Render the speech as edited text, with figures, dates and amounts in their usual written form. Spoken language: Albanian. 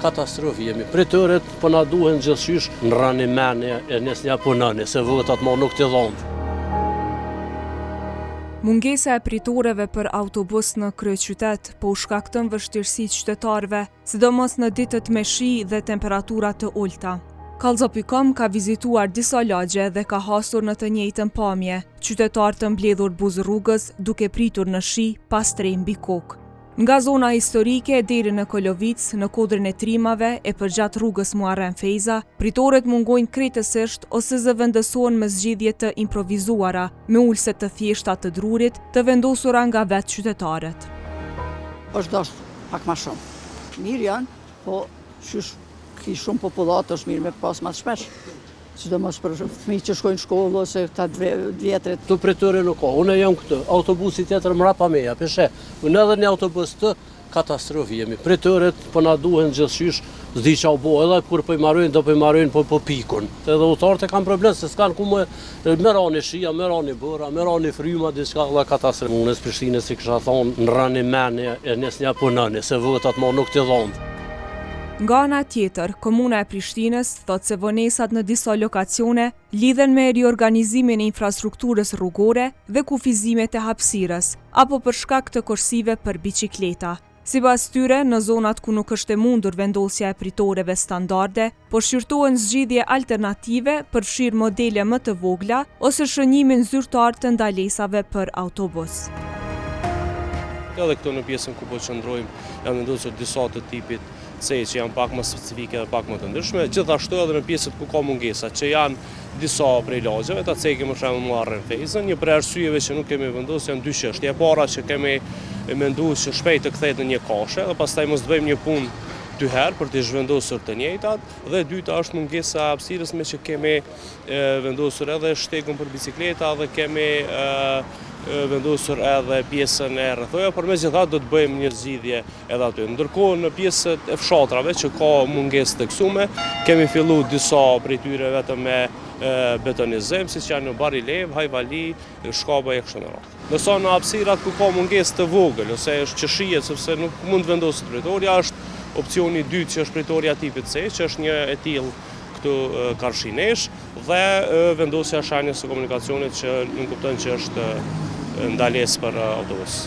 Katastrofi jemi. Pritëret po na duhen gjithçysh në ranimene e nesnja punëni, se votat ma nuk të dhonë. Mungesa e pritoreve për autobus në kryeqytet po u shkakton vështirësitë qytetarëve, sidomos në ditët me shi dhe temperatura të ulta. Kallzo.com ka vizituar disa lagje dhe ka hasur në të njëjtën pamje, qytetarë të mbledhur buzë rrugës duke pritur në shi pas tre mbi kokë. Nga zona historike deri në Kolovic, në kodrin e trimave e përgjat rrugës Muharrem Fejza, pritoret mungojnë krejtësisht ose zëvendësohen me zgjidhje të improvizuara, me ulse të thjeshta të drurit, të vendosura nga vetë qytetarët. Është dashur pak ma shumë. Mirë janë, po qysh ki shumë popullat është mirë me pas ma të shpesh. Sidomos për fëmijë që shkojnë në shkollë ose këta vjetrit. Tu pritore nuk ka, unë jam këtë, autobusi tjetër mrapa meja, peshe, unë edhe një autobus të katastrofi jemi. Pritëret po na duhen gjithçysh, s'di qa u bo, edhe kur po i marrojnë, do po i marrojnë po pikun. Edhe utarët e kanë problem, se s'kanë ku me rani shia, me rani bëra, me rani fryma, diçka dhe katastrofi. Unë e Prishtinës si kësha thonë, në ranimene e nesnja punëni, se votat ma nuk të dhonë. Nga ana tjetër, Komuna e Prishtinës thot se vonesat në disa lokacione lidhen me riorganizimin e infrastrukturës rrugore dhe kufizimet e hapësirës, apo për shkak të korsive për biçikleta. Sipas tyre, në zonat ku nuk është e mundur vendosja e pritoreve standarde, po shqyrtohen zgjidhje alternative për fshirë modele më të vogla ose shënimin zyrtar të ndalesave për autobus. Edhe këto në pjesën ku po qëndrojmë, jam vendosur disa të tipit C që janë pak më specifike dhe pak më të ndryshme, gjithashtu edhe në pjesët ku ka mungesa, që janë disa prej lagjeve, ta cekim për shembull Muharrem Fejzën, një prej arsyeve që nuk kemi vendosur janë dy çështje. E para që kemi menduar që shpejt të kthehet në një kashe dhe pastaj mos të bëjmë një punë dy herë për të zhvendosur të njëjtat, dhe e dyta është mungesa hapësirës me që kemi vendosur edhe shtegun për bicikleta dhe kemi vendosur edhe pjesën e rrethoja, por megjithatë do të bëjmë një zgjidhje edhe aty. Ndërkohë në pjesët e fshatrave që ka mungesë teksume, kemi filluar disa prej tyre vetëm me betonizim, siç janë në Barilev, Hajvali, Shkaba e kështu me radhë. Ndërsa në hapësirat ku ka mungesë të vogël ose është që shihet sepse nuk mund vendoset pritorja, është opsioni i dytë që është pritorja tipit C, që është një e tillë këtu Karshinesh, dhe vendosja shanjës së komunikacionit që nuk kupton që është ndalesë për autobus.